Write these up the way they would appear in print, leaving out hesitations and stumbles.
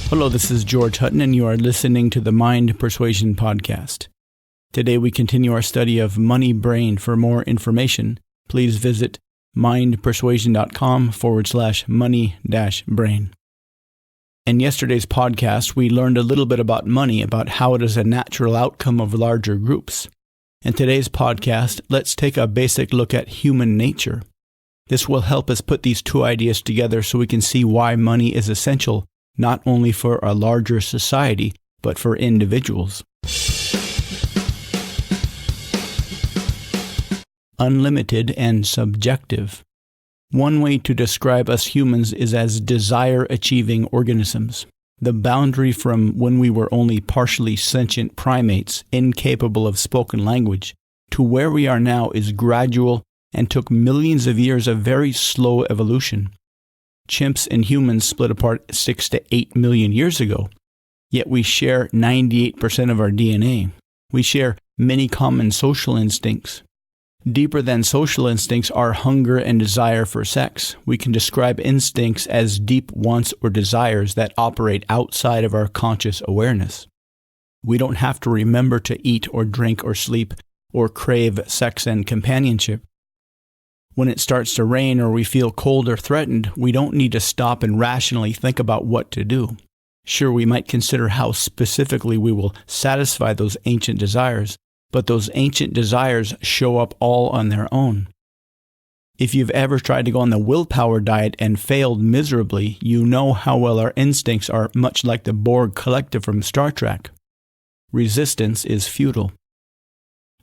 Hello, this is George Hutton, and you are listening to the Mind Persuasion Podcast. Today we continue our study of money brain. For more information, please visit mindpersuasion.com/money-brain. In yesterday's podcast, we learned a little bit about money, about how it is a natural outcome of larger groups. In today's podcast, let's take a basic look at human nature. This will help us put these two ideas together so we can see why money is essential, not only for a larger society, but for individuals. Unlimited and subjective. One way to describe us humans is as desire-achieving organisms. The boundary from when we were only partially sentient primates, incapable of spoken language, to where we are now is gradual and took millions of years of very slow evolution. Chimps and humans split apart 6 to 8 million years ago, yet we share 98% of our DNA. We share many common social instincts. Deeper than social instincts are hunger and desire for sex. We can describe instincts as deep wants or desires that operate outside of our conscious awareness. We don't have to remember to eat or drink or sleep or crave sex and companionship. When it starts to rain or we feel cold or threatened, we don't need to stop and rationally think about what to do. Sure, we might consider how specifically we will satisfy those ancient desires, but those ancient desires show up all on their own. If you've ever tried to go on the willpower diet and failed miserably, you know how well our instincts are much like the Borg collective from Star Trek. Resistance is futile.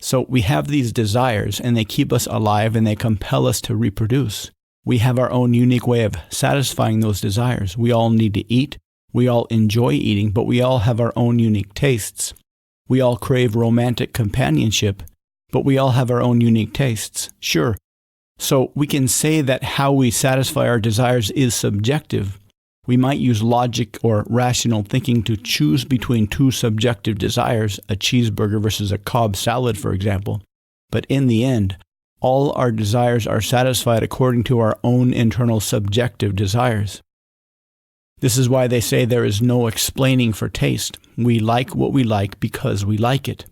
So we have these desires, and they keep us alive, and they compel us to reproduce. We have our own unique way of satisfying those desires. We all need to eat. We all enjoy eating, but we all have our own unique tastes. We all crave romantic companionship, but we all have our own unique tastes. Sure. So we can say that how we satisfy our desires is subjective. We might use logic or rational thinking to choose between two subjective desires, a cheeseburger versus a Cobb salad, for example. But in the end, all our desires are satisfied according to our own internal subjective desires. This is why they say there is no explaining for taste. We like what we like because we like it.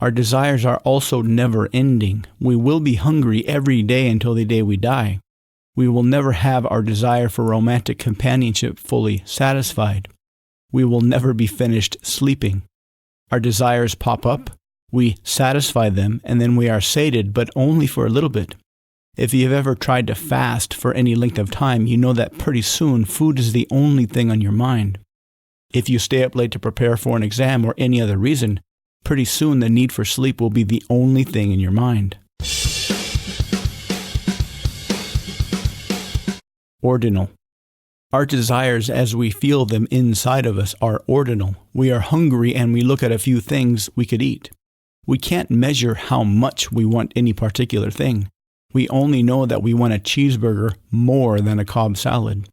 Our desires are also never-ending. We will be hungry every day until the day we die. We will never have our desire for romantic companionship fully satisfied. We will never be finished sleeping. Our desires pop up, we satisfy them, and then we are sated, but only for a little bit. If you've ever tried to fast for any length of time, you know that pretty soon food is the only thing on your mind. If you stay up late to prepare for an exam or any other reason, pretty soon the need for sleep will be the only thing in your mind. Ordinal. Our desires as we feel them inside of us are ordinal. We are hungry and we look at a few things we could eat. We can't measure how much we want any particular thing. We only know that we want a cheeseburger more than a Cobb salad.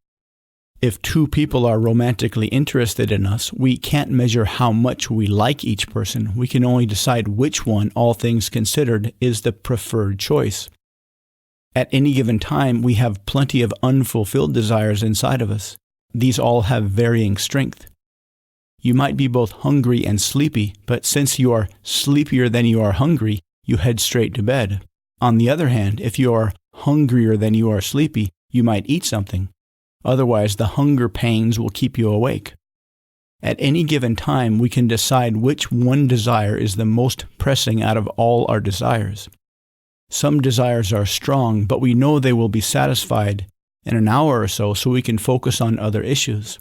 If two people are romantically interested in us, we can't measure how much we like each person. We can only decide which one, all things considered, is the preferred choice. At any given time, we have plenty of unfulfilled desires inside of us. These all have varying strength. You might be both hungry and sleepy, but since you are sleepier than you are hungry, you head straight to bed. On the other hand, if you are hungrier than you are sleepy, you might eat something. Otherwise, the hunger pains will keep you awake. At any given time, we can decide which one desire is the most pressing out of all our desires. Some desires are strong, but we know they will be satisfied in an hour or so we can focus on other issues.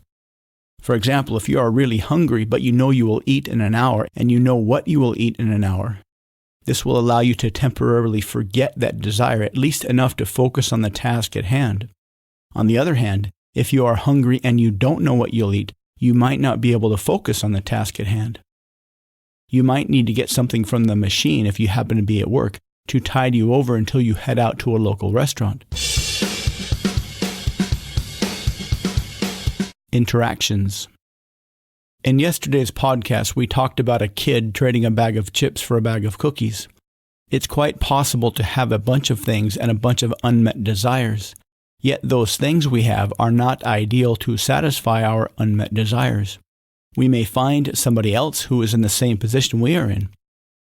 For example, if you are really hungry, but you know you will eat in an hour, and you know what you will eat in an hour, this will allow you to temporarily forget that desire, at least enough to focus on the task at hand. On the other hand, if you are hungry and you don't know what you'll eat, you might not be able to focus on the task at hand. You might need to get something from the machine if you happen to be at work, to tide you over until you head out to a local restaurant. Interactions. In yesterday's podcast, we talked about a kid trading a bag of chips for a bag of cookies. It's quite possible to have a bunch of things and a bunch of unmet desires. Yet those things we have are not ideal to satisfy our unmet desires. We may find somebody else who is in the same position we are in.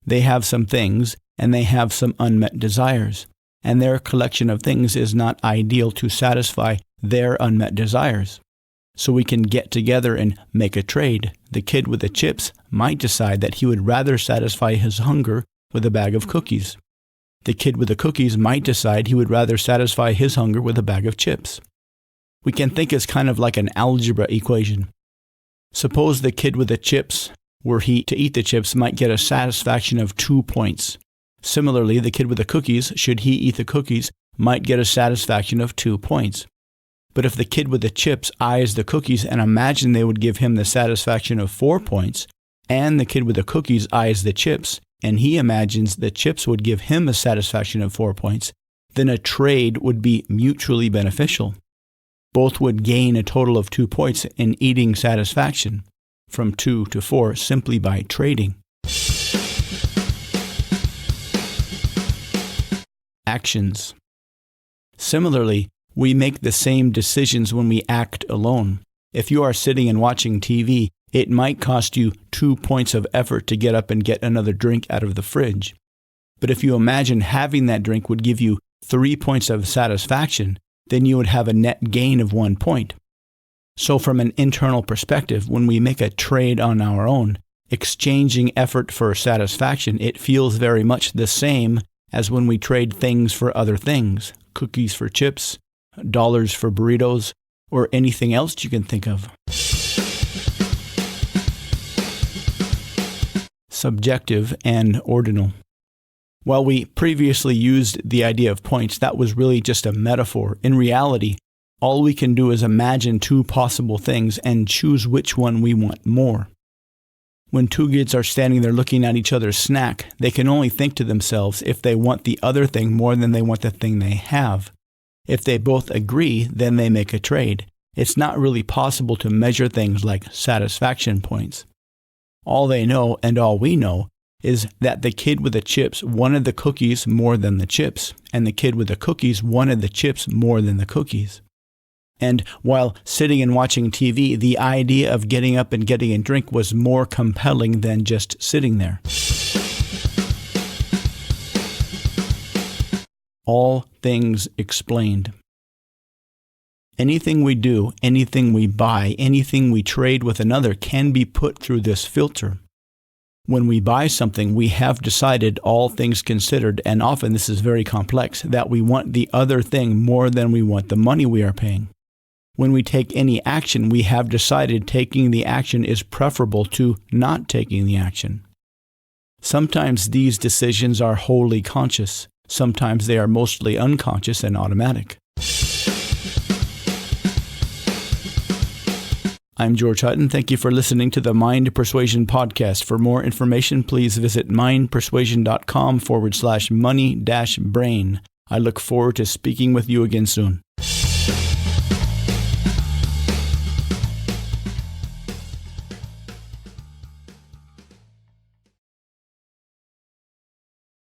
They have some things, and they have some unmet desires, and their collection of things is not ideal to satisfy their unmet desires. So we can get together and make a trade. The kid with the chips might decide that he would rather satisfy his hunger with a bag of cookies. The kid with the cookies might decide he would rather satisfy his hunger with a bag of chips. We can think it's kind of like an algebra equation. Suppose the kid with the chips, were he to eat the chips, might get a satisfaction of 2 points. Similarly, the kid with the cookies, should he eat the cookies, might get a satisfaction of 2 points. But if the kid with the chips eyes the cookies and imagine they would give him the satisfaction of 4 points, and the kid with the cookies eyes the chips, and he imagines the chips would give him a satisfaction of 4 points, then a trade would be mutually beneficial. Both would gain a total of 2 points in eating satisfaction, from 2 to 4, simply by trading. Actions. Similarly, we make the same decisions when we act alone. If you are sitting and watching TV, it might cost you 2 points of effort to get up and get another drink out of the fridge. But if you imagine having that drink would give you 3 points of satisfaction, then you would have a net gain of 1 point. So from an internal perspective, when we make a trade on our own, exchanging effort for satisfaction, it feels very much the same as when we trade things for other things, cookies for chips, dollars for burritos, or anything else you can think of. Subjective and ordinal. While we previously used the idea of points, that was really just a metaphor. In reality, all we can do is imagine 2 possible things and choose which one we want more. When 2 kids are standing there looking at each other's snack, they can only think to themselves if they want the other thing more than they want the thing they have. If they both agree, then they make a trade. It's not really possible to measure things like satisfaction points. All they know, and all we know, is that the kid with the chips wanted the cookies more than the chips, and the kid with the cookies wanted the chips more than the cookies. And while sitting and watching TV, the idea of getting up and getting a drink was more compelling than just sitting there. All things explained. Anything we do, anything we buy, anything we trade with another can be put through this filter. When we buy something, we have decided, all things considered, and often this is very complex, that we want the other thing more than we want the money we are paying. When we take any action, we have decided taking the action is preferable to not taking the action. Sometimes these decisions are wholly conscious. Sometimes they are mostly unconscious and automatic. I'm George Hutton. Thank you for listening to the Mind Persuasion Podcast. For more information, please visit mindpersuasion.com/money-brain. I look forward to speaking with you again soon.